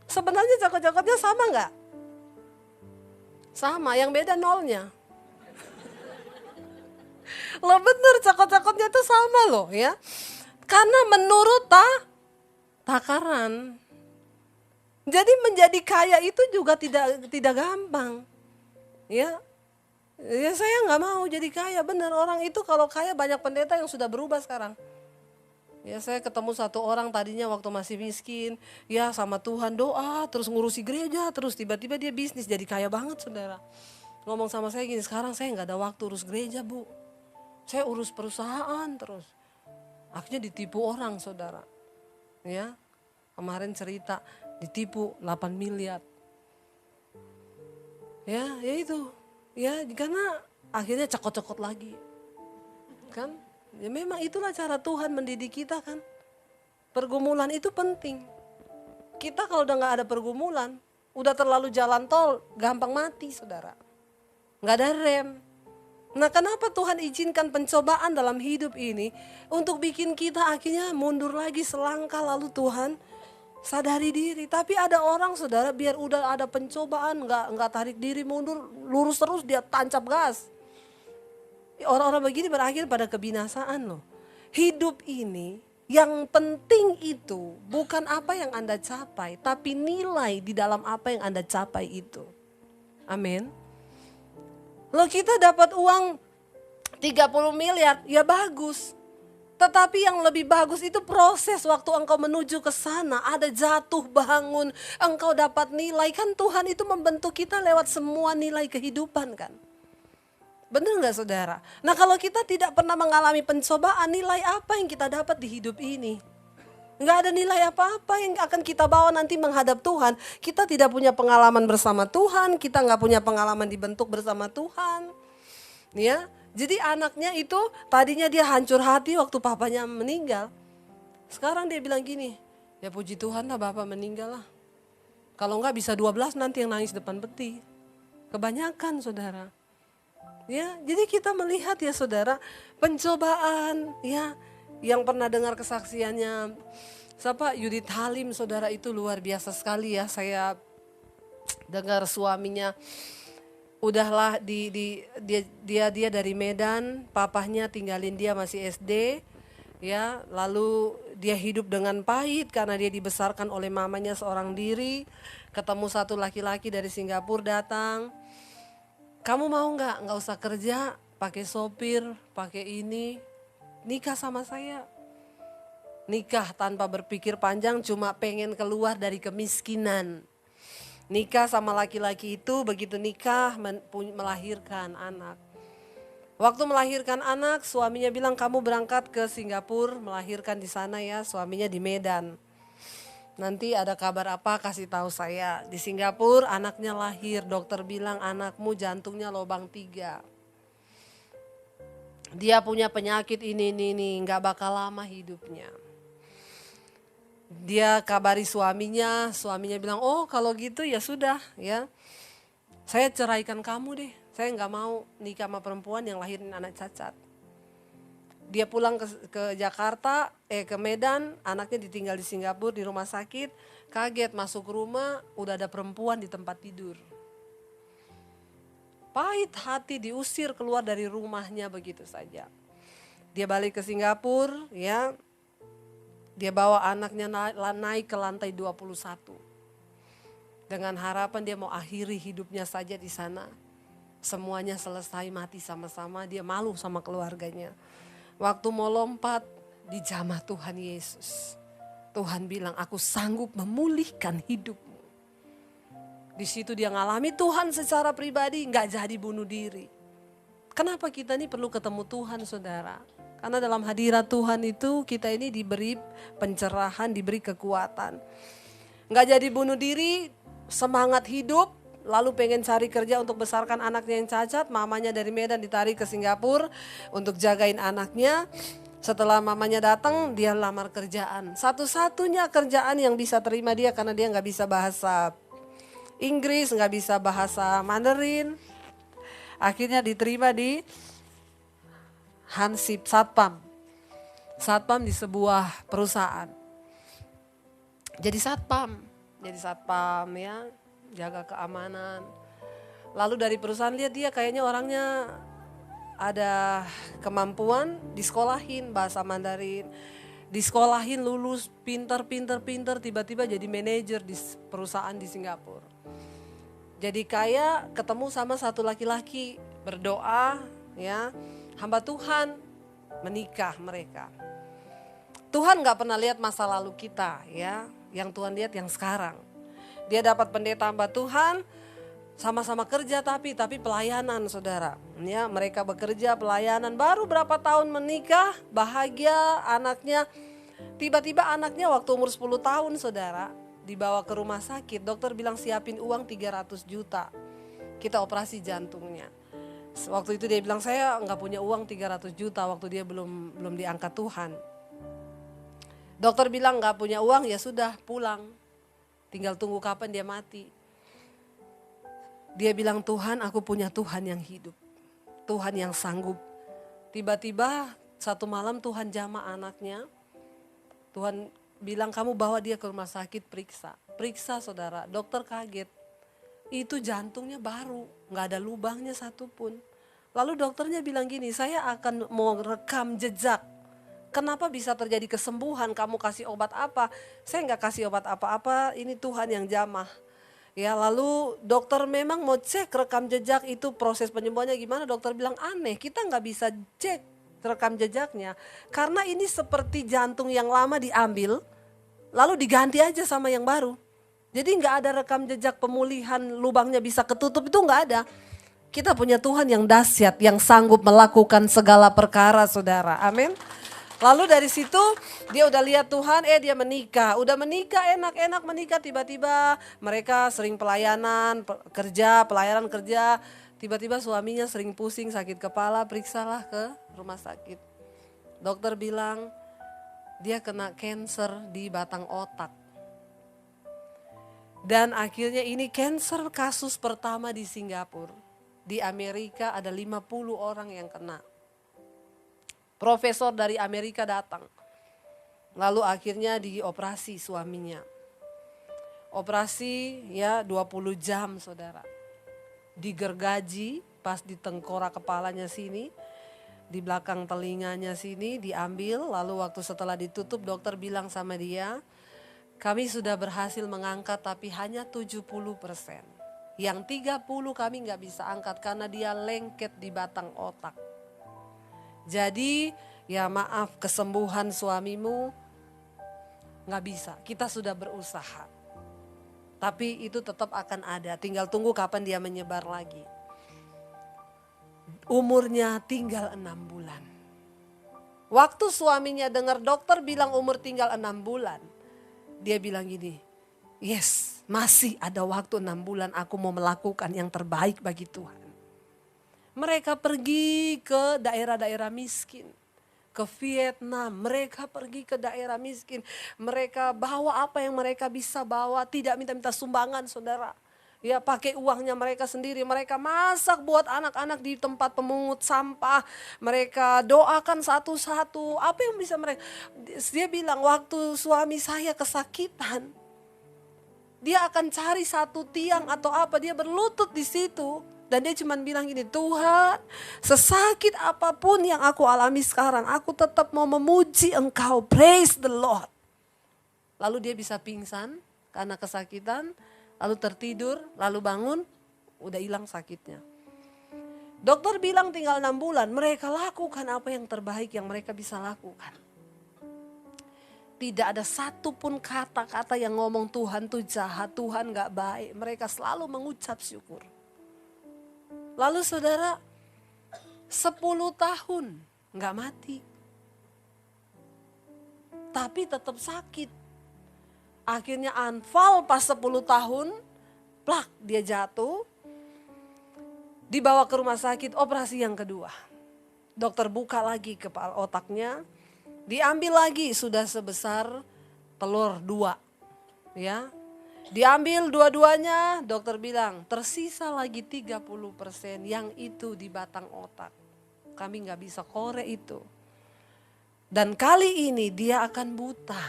Sebenarnya cekot-cekotnya sama nggak? Sama, yang beda nolnya. Loh bener cekot-cekotnya itu sama loh ya. Karena menurut takaran. Jadi menjadi kaya itu juga tidak gampang. Ya. Ya saya nggak mau jadi kaya, bener orang itu kalau kaya banyak pendeta yang sudah berubah sekarang. Ya saya ketemu satu orang tadinya waktu masih miskin, ya sama Tuhan doa, terus ngurusi gereja, terus tiba-tiba dia bisnis jadi kaya banget saudara. Ngomong sama saya gini, sekarang saya nggak ada waktu urus gereja bu, saya urus perusahaan terus. Akhirnya ditipu orang saudara. Ya kemarin cerita ditipu 8 miliar. Ya itu. Ya karena akhirnya cekot-cekot lagi. Kan? Ya memang itulah cara Tuhan mendidik kita kan. Pergumulan itu penting. Kita kalau udah gak ada pergumulan, udah terlalu jalan tol, gampang mati saudara. Gak ada rem. Nah kenapa Tuhan izinkan pencobaan dalam hidup ini? Untuk bikin kita akhirnya mundur lagi selangkah, lalu Tuhan sadari diri. Tapi ada orang saudara, biar udah ada pencobaan gak tarik diri mundur, lurus terus dia tancap gas. Orang-orang begini berakhir pada kebinasaan loh. Hidup ini yang penting itu bukan apa yang Anda capai, tapi nilai di dalam apa yang Anda capai itu. Amin. Loh kita dapat uang 30 miliar, ya bagus. Tetapi yang lebih bagus itu proses waktu engkau menuju ke sana. Ada jatuh bangun, engkau dapat nilai. Kan Tuhan itu membentuk kita lewat semua nilai kehidupan kan. Benar gak saudara? Nah kalau kita tidak pernah mengalami pencobaan, nilai apa yang kita dapat di hidup ini? Gak ada nilai apa-apa yang akan kita bawa nanti menghadap Tuhan. Kita tidak punya pengalaman bersama Tuhan, kita gak punya pengalaman dibentuk bersama Tuhan. Ya, jadi anaknya itu tadinya dia hancur hati waktu papanya meninggal. Sekarang dia bilang gini, ya puji Tuhan lah bapak meninggal lah. Kalau enggak bisa 12 nanti yang nangis depan peti. Kebanyakan saudara. Ya, jadi kita melihat ya saudara, pencobaan ya, yang pernah dengar kesaksiannya siapa Yudit Halim saudara, itu luar biasa sekali ya. Saya dengar suaminya udahlah dia dari Medan, papahnya tinggalin dia masih SD ya, lalu dia hidup dengan pahit karena dia dibesarkan oleh mamanya seorang diri. Ketemu satu laki-laki dari Singapura datang, kamu mau nggak usah kerja, pakai sopir, pakai ini, nikah sama saya. Nikah tanpa berpikir panjang, cuma pengen keluar dari kemiskinan. Nikah sama laki-laki itu, begitu nikah melahirkan anak. Waktu melahirkan anak, suaminya bilang kamu berangkat ke Singapura, melahirkan di sana ya, suaminya di Medan. Nanti ada kabar apa kasih tahu saya. Di Singapura anaknya lahir, dokter bilang anakmu jantungnya lubang 3. Dia punya penyakit ini, nggak bakal lama hidupnya. Dia kabari suaminya bilang oh kalau gitu ya sudah ya. Saya ceraikan kamu deh, saya nggak mau nikah sama perempuan yang lahirin anak cacat. Dia pulang ke Jakarta, ke Medan, anaknya ditinggal di Singapura di rumah sakit. Kaget masuk rumah, udah ada perempuan di tempat tidur. Pahit hati, diusir keluar dari rumahnya begitu saja. Dia balik ke Singapura, ya. Dia bawa anaknya naik ke lantai 21. Dengan harapan dia mau akhiri hidupnya saja di sana. Semuanya selesai, mati sama-sama, dia malu sama keluarganya. Waktu mau lompat, dijamah Tuhan Yesus. Tuhan bilang, aku sanggup memulihkan hidupmu. Di situ dia ngalami Tuhan secara pribadi, gak jadi bunuh diri. Kenapa kita ini perlu ketemu Tuhan saudara? Karena dalam hadirat Tuhan itu kita ini diberi pencerahan, diberi kekuatan. Gak jadi bunuh diri, semangat hidup. Lalu pengen cari kerja untuk besarkan anaknya yang cacat. Mamanya dari Medan ditarik ke Singapura untuk jagain anaknya. Setelah mamanya datang, dia lamar kerjaan. Satu-satunya kerjaan yang bisa terima dia karena dia gak bisa bahasa Inggris, gak bisa bahasa Mandarin. Akhirnya diterima di Hansip, Satpam. Satpam di sebuah perusahaan. Jadi satpam ya. Jaga keamanan. Lalu dari perusahaan lihat dia kayaknya orangnya ada kemampuan, disekolahin bahasa Mandarin, disekolahin lulus pinter, tiba-tiba jadi manajer di perusahaan di Singapura. Jadi kayak ketemu sama satu laki-laki, berdoa ya, hamba Tuhan, menikah mereka. Tuhan gak pernah lihat masa lalu kita ya, yang Tuhan lihat yang sekarang. Dia dapat pendeta hamba Tuhan, sama-sama kerja tapi pelayanan saudara. Ya, mereka bekerja pelayanan, baru berapa tahun menikah, bahagia anaknya. Tiba-tiba anaknya waktu umur 10 tahun saudara, dibawa ke rumah sakit. Dokter bilang siapin uang 300 juta. Kita operasi jantungnya. Waktu itu dia bilang, saya nggak punya uang 300 juta waktu dia belum diangkat Tuhan. Dokter bilang nggak punya uang, ya sudah pulang. Tinggal tunggu kapan dia mati. Dia bilang, Tuhan, aku punya Tuhan yang hidup. Tuhan yang sanggup. Tiba-tiba satu malam Tuhan jamah anaknya. Tuhan bilang, kamu bawa dia ke rumah sakit periksa. Periksa saudara, dokter kaget. Itu jantungnya baru, gak ada lubangnya satupun. Lalu dokternya bilang gini, saya akan mau rekam jejak. Kenapa bisa terjadi kesembuhan, kamu kasih obat apa? Saya gak kasih obat apa-apa, ini Tuhan yang jamah. Ya, lalu dokter memang mau cek rekam jejak itu proses penyembuhannya gimana. Dokter bilang aneh, kita nggak bisa cek rekam jejaknya. Karena ini seperti jantung yang lama diambil, lalu diganti aja sama yang baru. Jadi nggak ada rekam jejak pemulihan lubangnya bisa ketutup, itu nggak ada. Kita punya Tuhan yang dahsyat, yang sanggup melakukan segala perkara saudara, amin. Lalu dari situ dia udah lihat Tuhan, dia menikah. Udah menikah, enak-enak menikah, tiba-tiba mereka sering pelayanan kerja. Tiba-tiba suaminya sering pusing, sakit kepala, periksalah ke rumah sakit. Dokter bilang dia kena kanker di batang otak. Dan akhirnya ini kanker kasus pertama di Singapura. Di Amerika ada 50 orang yang kena. Profesor dari Amerika datang. Lalu akhirnya dioperasi suaminya. Operasi ya 20 jam saudara. Digergaji pas di tengkorak kepalanya sini. Di belakang telinganya sini diambil. Lalu waktu setelah ditutup dokter bilang sama dia, kami sudah berhasil mengangkat tapi hanya 70%. Yang 30 kami gak bisa angkat karena dia lengket di batang otak. Jadi ya maaf, kesembuhan suamimu gak bisa, kita sudah berusaha. Tapi itu tetap akan ada, tinggal tunggu kapan dia menyebar lagi. Umurnya tinggal 6 bulan. Waktu suaminya dengar dokter bilang umur tinggal 6 bulan. Dia bilang gini, yes, masih ada waktu 6 bulan aku mau melakukan yang terbaik bagi Tuhan. Mereka pergi ke daerah-daerah miskin, ke Vietnam, mereka pergi ke daerah miskin. Mereka bawa apa yang mereka bisa bawa, tidak minta-minta sumbangan saudara. Ya pakai uangnya mereka sendiri, mereka masak buat anak-anak di tempat pemungut sampah. Mereka doakan satu-satu, apa yang bisa mereka. Dia bilang waktu suami saya kesakitan, dia akan cari satu tiang atau apa, dia berlutut di situ. Dan dia cuma bilang gini, Tuhan, sesakit apapun yang aku alami sekarang, aku tetap mau memuji Engkau, praise the Lord. Lalu dia bisa pingsan karena kesakitan, lalu tertidur, lalu bangun, udah hilang sakitnya. Dokter bilang tinggal 6 bulan, mereka lakukan apa yang terbaik yang mereka bisa lakukan. Tidak ada satupun kata-kata yang ngomong Tuhan tuh jahat, Tuhan gak baik. Mereka selalu mengucap syukur. Lalu saudara, 10 tahun gak mati. Tapi tetap sakit. Akhirnya anfal pas 10 tahun, plak dia jatuh. Dibawa ke rumah sakit, operasi yang kedua. Dokter buka lagi kepala otaknya. Diambil lagi sudah sebesar telur 2. Ya. Diambil dua-duanya, dokter bilang tersisa lagi 30% yang itu di batang otak. Kami gak bisa korek itu. Dan kali ini dia akan buta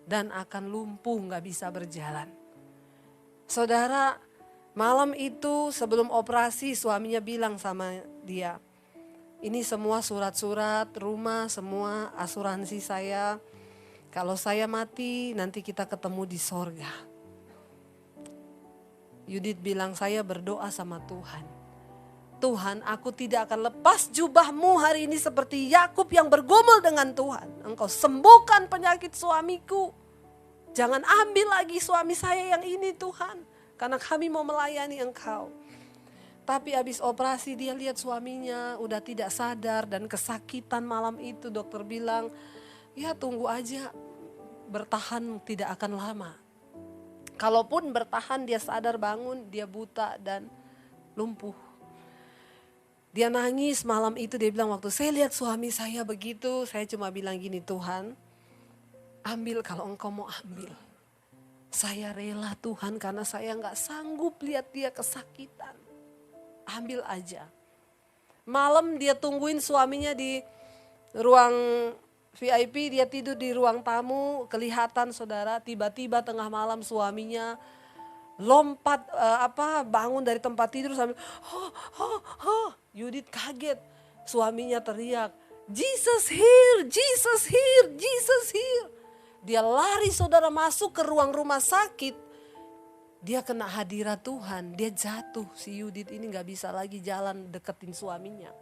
dan akan lumpuh gak bisa berjalan. Saudara, malam itu sebelum operasi suaminya bilang sama dia, ini semua surat-surat rumah, semua asuransi saya. Kalau saya mati nanti kita ketemu di sorga. Yudit bilang, saya berdoa sama Tuhan. Tuhan, aku tidak akan lepas jubahmu hari ini seperti Yakub yang bergumul dengan Tuhan. Engkau sembuhkan penyakit suamiku. Jangan ambil lagi suami saya yang ini Tuhan. Karena kami mau melayani Engkau. Tapi habis operasi dia lihat suaminya udah tidak sadar dan kesakitan malam itu. Dokter bilang, ya tunggu aja, bertahan tidak akan lama. Kalaupun bertahan dia sadar bangun, dia buta dan lumpuh. Dia nangis malam itu, dia bilang waktu saya lihat suami saya begitu, saya cuma bilang gini, Tuhan ambil kalau engkau mau ambil. Saya rela Tuhan karena saya gak sanggup lihat dia kesakitan. Ambil aja. Malam dia tungguin suaminya di ruang VIP, dia tidur di ruang tamu, kelihatan saudara, tiba-tiba tengah malam suaminya lompat bangun dari tempat tidur sambil Yudit kaget, suaminya teriak, Jesus here, Jesus here, Jesus here. Dia lari saudara masuk ke ruang rumah sakit, dia kena hadirat Tuhan, dia jatuh, si Yudit ini gak bisa lagi jalan deketin suaminya.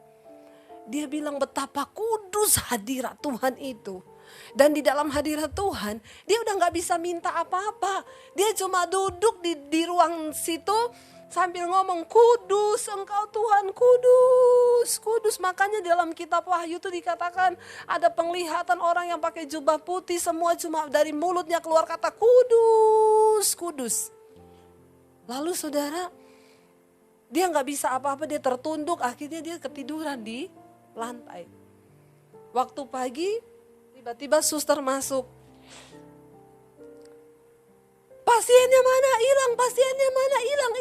Dia bilang betapa kudus hadirat Tuhan itu. Dan di dalam hadirat Tuhan, dia udah gak bisa minta apa-apa. Dia cuma duduk di ruang situ sambil ngomong, kudus engkau Tuhan, kudus, kudus. Makanya dalam kitab Wahyu itu dikatakan ada penglihatan orang yang pakai jubah putih, semua cuma dari mulutnya keluar kata kudus, kudus. Lalu saudara, dia gak bisa apa-apa, dia tertunduk, akhirnya dia ketiduran di lantai. Waktu pagi tiba-tiba suster masuk. Pasiennya mana? Hilang, pasiennya mana? Hilang.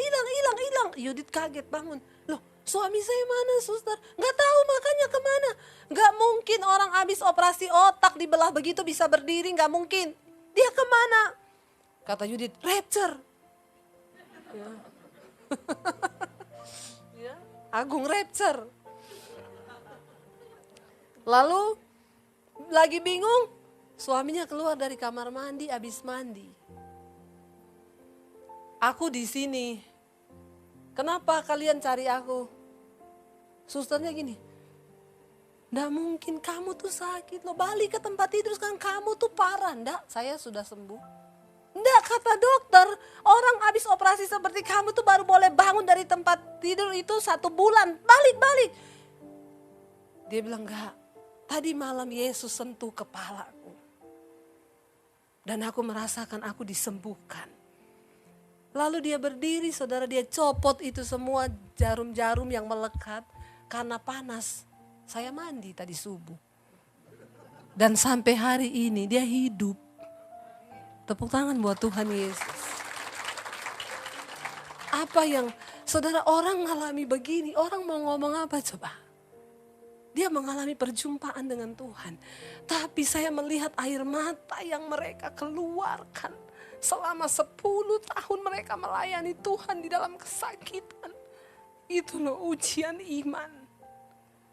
Yudit kaget bangun. Loh, suami saya mana suster? Gak tahu, makanya kemana? Gak mungkin orang habis operasi otak dibelah begitu bisa berdiri, gak mungkin. Dia kemana? Kata Yudit, rapture. Ya. Ya, Agung rapture. Lalu lagi bingung, suaminya keluar dari kamar mandi, habis mandi. Aku di sini. Kenapa kalian cari aku? Susternya gini, nggak mungkin kamu tuh sakit loh, balik ke tempat tidur sekarang, kamu tuh parah. Nggak, saya sudah sembuh. Nggak, kata dokter, orang habis operasi seperti kamu tuh baru boleh bangun dari tempat tidur itu 1 bulan, balik. Dia bilang enggak, tadi malam Yesus sentuh kepalaku. Dan aku merasakan aku disembuhkan. Lalu dia berdiri, saudara, dia copot itu semua jarum-jarum yang melekat karena panas. Saya mandi tadi subuh. Dan sampai hari ini dia hidup. Tepuk tangan buat Tuhan Yesus. Apa yang, saudara, orang ngalami begini, orang mau ngomong apa coba? Dia mengalami perjumpaan dengan Tuhan. Tapi saya melihat air mata yang mereka keluarkan. Selama 10 tahun mereka melayani Tuhan di dalam kesakitan. Itu loh ujian iman.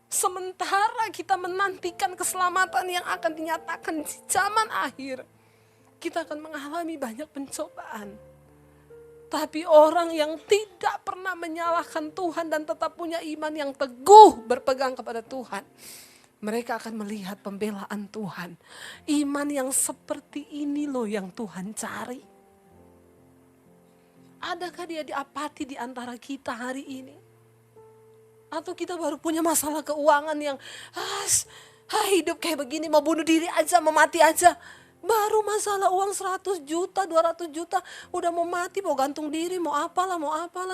Sementara kita menantikan keselamatan yang akan dinyatakan di zaman akhir, kita akan mengalami banyak pencobaan. Tapi orang yang tidak pernah menyalahkan Tuhan dan tetap punya iman yang teguh berpegang kepada Tuhan, mereka akan melihat pembelaan Tuhan. Iman yang seperti ini loh yang Tuhan cari. Adakah dia diapati di antara kita hari ini? Atau kita baru punya masalah keuangan yang hidup kayak begini, mau bunuh diri aja, mau mati aja. Baru masalah uang 100 juta, 200 juta, udah mau mati, mau gantung diri, mau apalah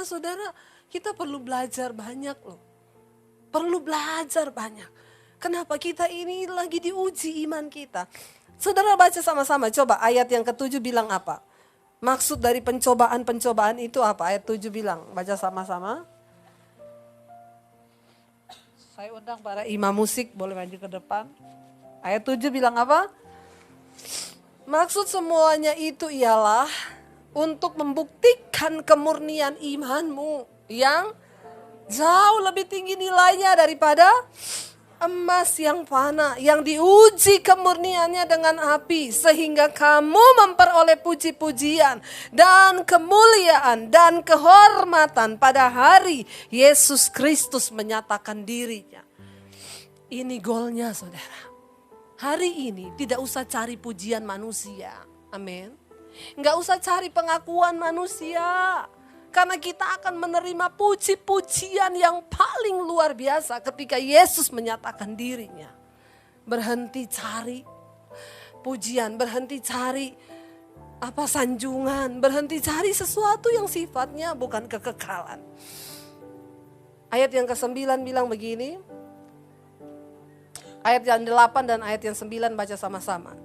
saudara. Kita perlu belajar banyak loh. Perlu belajar banyak. Kenapa kita ini lagi diuji iman kita? Saudara baca sama-sama, coba ayat yang ke-7 bilang apa? Maksud dari pencobaan-pencobaan itu apa? Ayat 7 bilang, baca sama-sama. Saya undang para imam musik, boleh maju ke depan. Ayat 7 bilang apa? Maksud semuanya itu ialah untuk membuktikan kemurnian imanmu yang jauh lebih tinggi nilainya daripada emas yang fana, yang diuji kemurniannya dengan api, sehingga kamu memperoleh puji-pujian dan kemuliaan dan kehormatan pada hari Yesus Kristus menyatakan dirinya. Ini goalnya saudara. Hari ini tidak usah cari pujian manusia, amin. Nggak usah cari pengakuan manusia. Karena kita akan menerima puji-pujian yang paling luar biasa ketika Yesus menyatakan dirinya. Berhenti cari pujian, berhenti cari sanjungan, berhenti cari sesuatu yang sifatnya bukan kekekalan. Ayat yang ke-9 bilang begini. Ayat yang 8 dan ayat yang 9 baca sama-sama.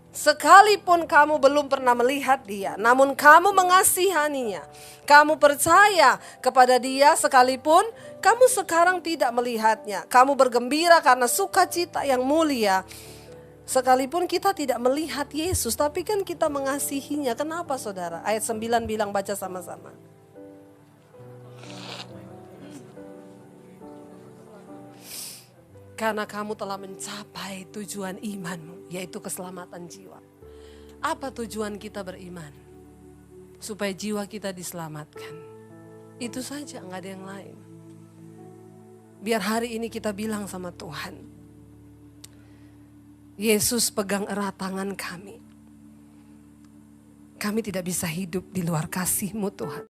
Sekalipun kamu belum pernah melihat dia, namun kamu mengasihaninya. Kamu percaya kepada dia sekalipun kamu sekarang tidak melihatnya. Kamu bergembira karena sukacita yang mulia. Sekalipun kita tidak melihat Yesus, tapi kan kita mengasihinya. Kenapa saudara? Ayat 9 bilang, baca sama-sama. Karena kamu telah mencapai tujuan imanmu, yaitu keselamatan jiwa. Apa tujuan kita beriman? Supaya jiwa kita diselamatkan. Itu saja, nggak ada yang lain. Biar hari ini kita bilang sama Tuhan, Yesus pegang erat tangan kami. Kami tidak bisa hidup di luar kasih-Mu Tuhan.